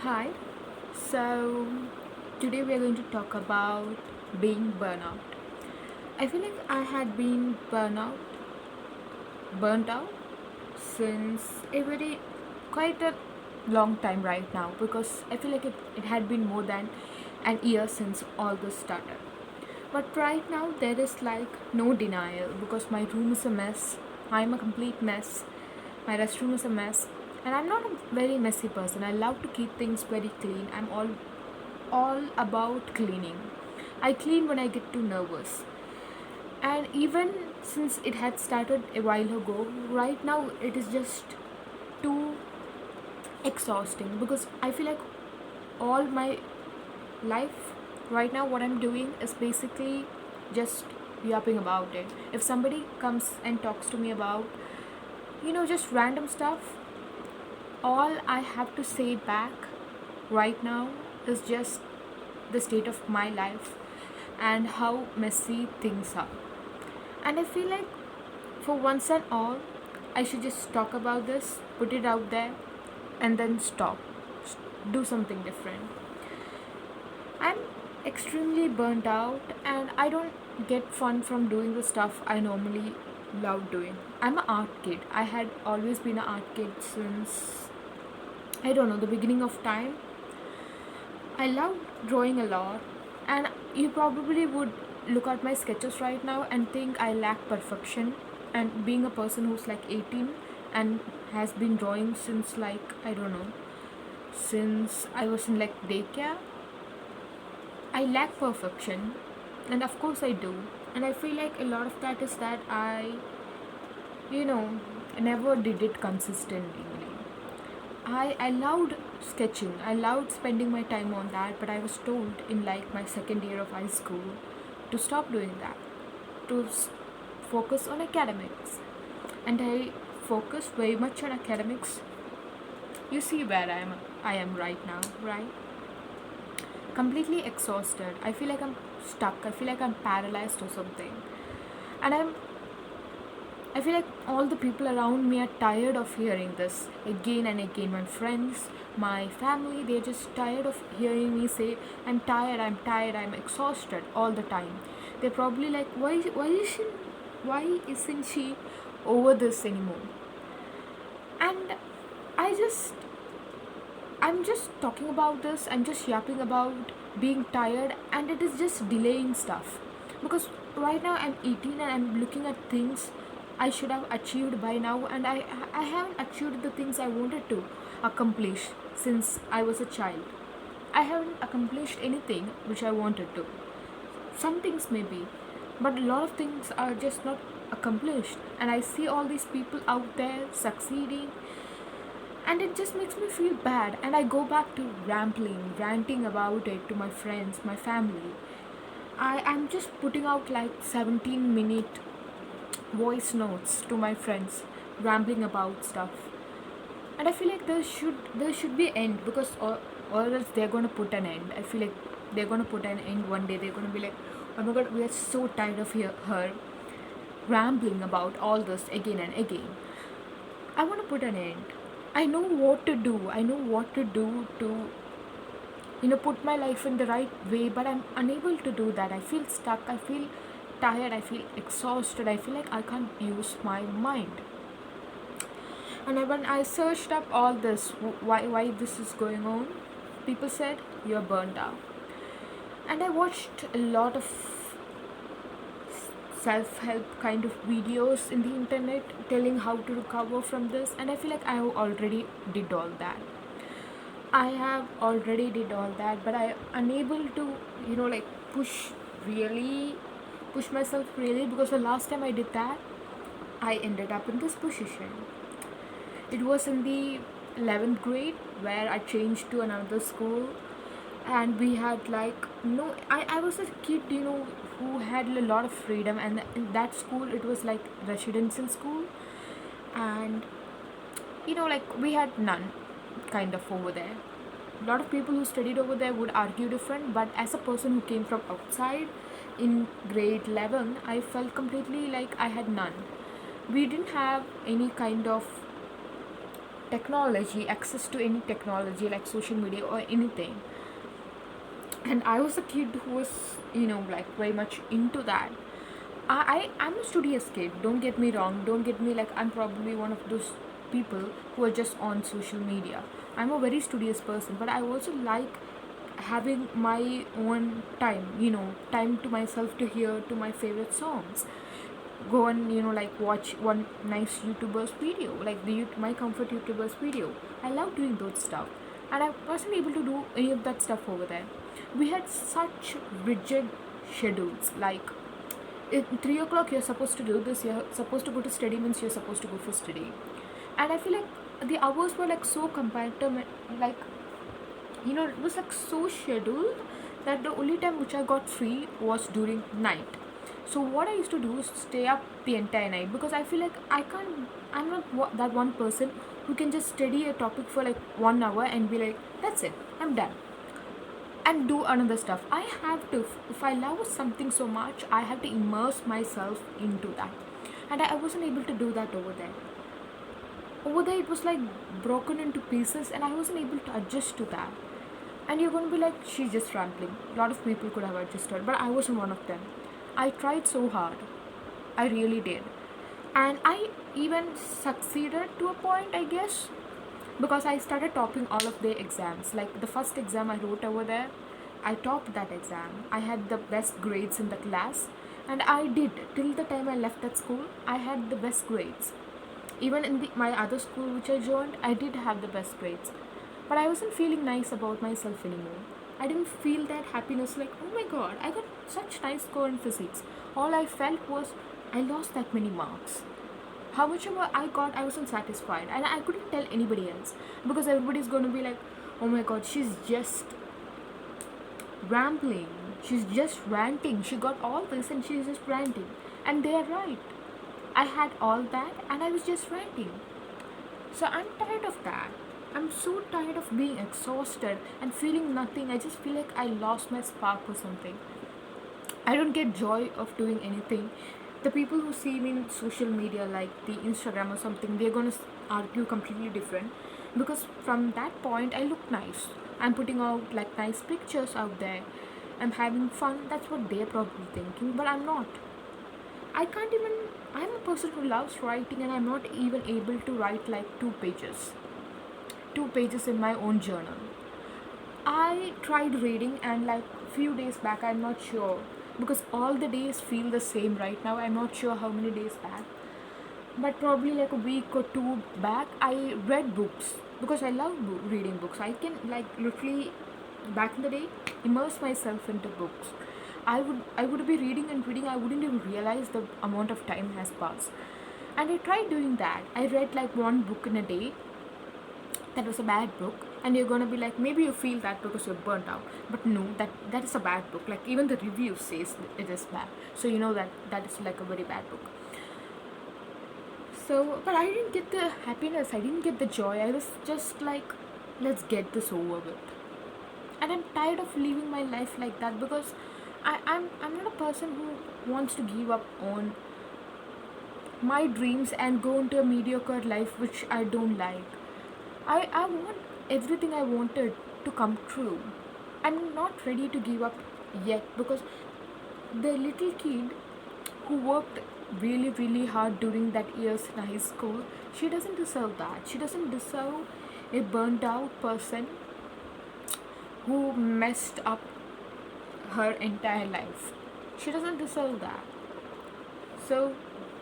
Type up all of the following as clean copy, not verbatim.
Hi, so today we are going to talk about being burnout. I feel like I had been burnt out since a very quite a long time right now because I feel like it had been more than an year since all this started. But right now there is like no denial because my room is a mess. I'm a complete mess. My restroom is a mess. And I'm not a very messy person. I love to keep things very clean. I'm all about cleaning. I clean when I get too nervous. And even since it had started a while ago, right now it is just too exhausting because I feel like all my life right now what I'm doing is basically just yapping about it. If somebody comes and talks to me about, just random stuff, all I have to say back right now is just the state of my life and how messy things are. And I feel like for once and all, I should just talk about this, put it out there, and then stop. Do something different. I'm extremely burnt out and I don't get fun from doing the stuff I normally love doing. I'm an art kid. I had always been an art kid since, I don't know, the beginning of time. I love drawing a lot, and you probably would look at my sketches right now and think I lack perfection. And being a person who's like 18 and has been drawing since like, I don't know, since I was in like daycare, I lack perfection, and of course I do. And I feel like a lot of that is that you know, never did it consistently. I loved sketching. I loved spending my time on that, but I was told in like my second year of high school to stop doing that, to focus on academics. And I focused very much on academics. You see where I am right now, right? Completely exhausted. I feel like I'm stuck. I feel like I'm paralyzed or something. And I feel like all the people around me are tired of hearing this again and again. My friends, my family, they're just tired of hearing me say, I'm tired, I'm exhausted all the time. They're probably like, why isn't she over this anymore? And I just I'm just talking about this, I'm just yapping about being tired, and it is just delaying stuff. Because right now I'm 18 and I'm looking at things I should have achieved by now, and I haven't achieved the things I wanted to accomplish since I was a child. I haven't accomplished anything which I wanted to. Some things maybe, but a lot of things are just not accomplished. And I see all these people out there succeeding, and it just makes me feel bad, and I go back to ranting about it to my friends, my family. I'm just putting out like 17-minute voice notes to my friends, rambling about stuff. And I feel like there should be an end, because or else they're gonna put an end. I feel like they're gonna put an end one day. They're gonna be like, oh my god, we are so tired of her rambling about all this again and again. I want to put an end. I know what to do. I know what to do to, put my life in the right way, but I'm unable to do that. I feel stuck. I feel tired. I feel exhausted. I feel like I can't use my mind. And when I searched up all this, why this is going on, people said you're burnt out. And I watched a lot of self-help kind of videos in the internet telling how to recover from this, and I feel like I already did all that. I have already did all that, but I unable to, like push really push myself really, because the last time I did that, I ended up in this position. It was in the 11th grade where I changed to another school, and we had like no I was a kid, who had a lot of freedom, and in that school it was like residential school, and like we had none kind of over there. A lot of people who studied over there would argue different, but as a person who came from outside in grade 11, I felt completely like I had none. We didn't have any kind of technology, access to any technology like social media or anything. And I was a kid who was, like very much into that. I'm a studious kid, don't get me wrong, don't get me like I'm probably one of those people who are just on social media. I'm a very studious person, but I also like having my own time, time to myself to hear to my favorite songs, go and like watch one nice youtuber's video, like my comfort youtuber's video. I love doing those stuff, and I wasn't able to do any of that stuff over there. We had such rigid schedules, like at 3 o'clock you're supposed to do this, you're supposed to go to study, means you're supposed to go for study. And I feel like the hours were like so compartment, like it was like so scheduled that the only time which I got free was during night. So what I used to do is stay up the entire night, because I feel like I'm not that one person who can just study a topic for like 1 hour and be like, that's it, I'm done, and do another stuff. I have to, if I love something so much, I have to immerse myself into that. And I wasn't able to do that over there. Over there it was like broken into pieces, and I wasn't able to adjust to that. And you're going to be like, she's just rambling. A lot of people could have adjusted, but I wasn't one of them. I tried so hard, I really did. And I even succeeded to a point, I guess, because I started topping all of the exams. Like the first exam I wrote over there, I topped that exam. I had the best grades in the class, and I did till the time I left that school. I had the best grades. Even in my other school which I joined, I did have the best grades. But I wasn't feeling nice about myself anymore. I didn't feel that happiness like, oh my god, I got such nice score in physics. All I felt was I lost that many marks. How much ever I got, I wasn't satisfied, and I couldn't tell anybody else, because everybody's going to be like, oh my god, she's just rambling, she's just ranting, she got all this and she's just ranting. And they are right. I had all that and I was just ranting. So I'm tired of that. I'm so tired of being exhausted and feeling nothing. I just feel like I lost my spark or something. I don't get joy of doing anything. The people who see me in social media, like the Instagram or something, they're gonna argue completely different, because from that point I look nice. I'm putting out like nice pictures out there. I'm having fun. That's what they're probably thinking, but I'm not. I can't even. I'm a person who loves writing, and I'm not even able to write like 2 pages. 2 pages in my own journal. I tried reading, and like few days back, I'm not sure, because all the days feel the same right now. I'm not sure how many days back, but probably like a week or two back, I read books, because I love reading books. I can like literally back in the day immerse myself into books. I would be reading and reading. I wouldn't even realize the amount of time has passed. And I tried doing that. I read like one book in a day. That was a bad book, and you're gonna be like, maybe you feel that because you're burnt out, but no, that is a bad book. Like even the review says it is bad, so you know that is like a very bad book. So, but I didn't get the happiness, I didn't get the joy. I was just like, let's get this over with. And I'm tired of living my life like that, because I'm not a person who wants to give up on my dreams and go into a mediocre life which I don't like. I want everything I wanted to come true. I'm not ready to give up yet, because the little kid who worked really, really hard during that years in high school, she doesn't deserve that. She doesn't deserve a burned out person who messed up her entire life. She doesn't deserve that. So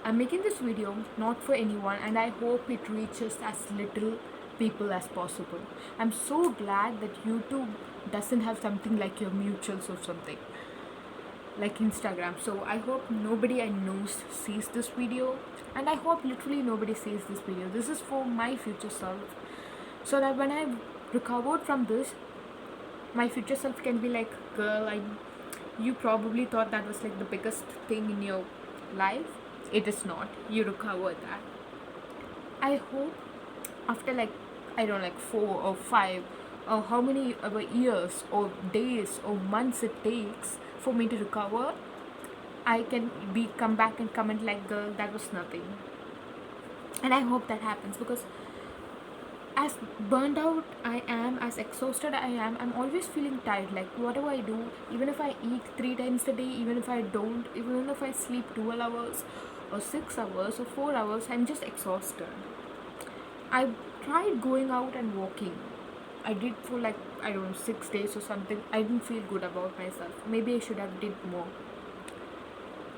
I'm making this video not for anyone, and I hope it reaches as little people as possible. I'm so glad that YouTube doesn't have something like your mutuals or something like Instagram. So I hope nobody I know sees this video, and I hope literally nobody sees this video. This is for my future self, so that when I've recovered from this, my future self can be like, girl, you probably thought that was like the biggest thing in your life. It is not. You recovered that. I hope after like, I don't know, like 4 or 5 or how many years or days or months it takes for me to recover, I can come back and comment like, girl, that was nothing. And I hope that happens, because As burned out I am, as exhausted I am, I'm always feeling tired. Like, whatever I do, even if I eat 3 times a day, even if I don't, even if I sleep 12 hours or 6 hours or 4 hours, I'm just exhausted. I tried going out and walking. I did for like, I don't know, 6 days or something. I didn't feel good about myself. Maybe I should have did more.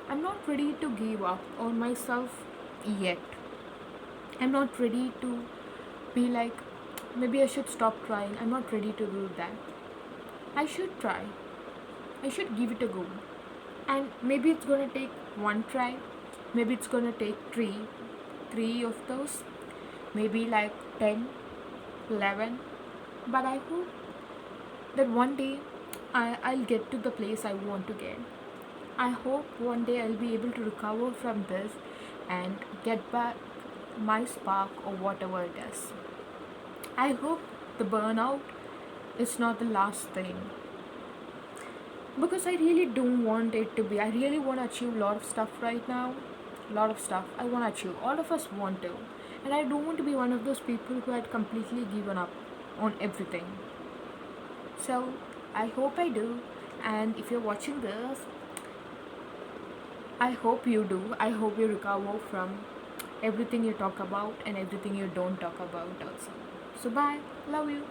I'm not ready to give up on myself yet. I'm not ready to be like, maybe I should stop trying. I'm not ready to do that. I should try. I should give it a go. And maybe it's gonna take one try. Maybe it's gonna take three of those. Maybe like 10, 11. But I hope that one day I'll get to the place I want to get. I hope one day I'll be able to recover from this and get back my spark or whatever it is. I hope the burnout is not the last thing, because I really don't want it to be. I really want to achieve a lot of stuff right now. A lot of stuff I want to achieve. All of us want to. And I don't want to be one of those people who had completely given up on everything. So I hope I do. And if you're watching this, I hope you do. I hope you recover from everything you talk about and everything you don't talk about also. So bye. Love you.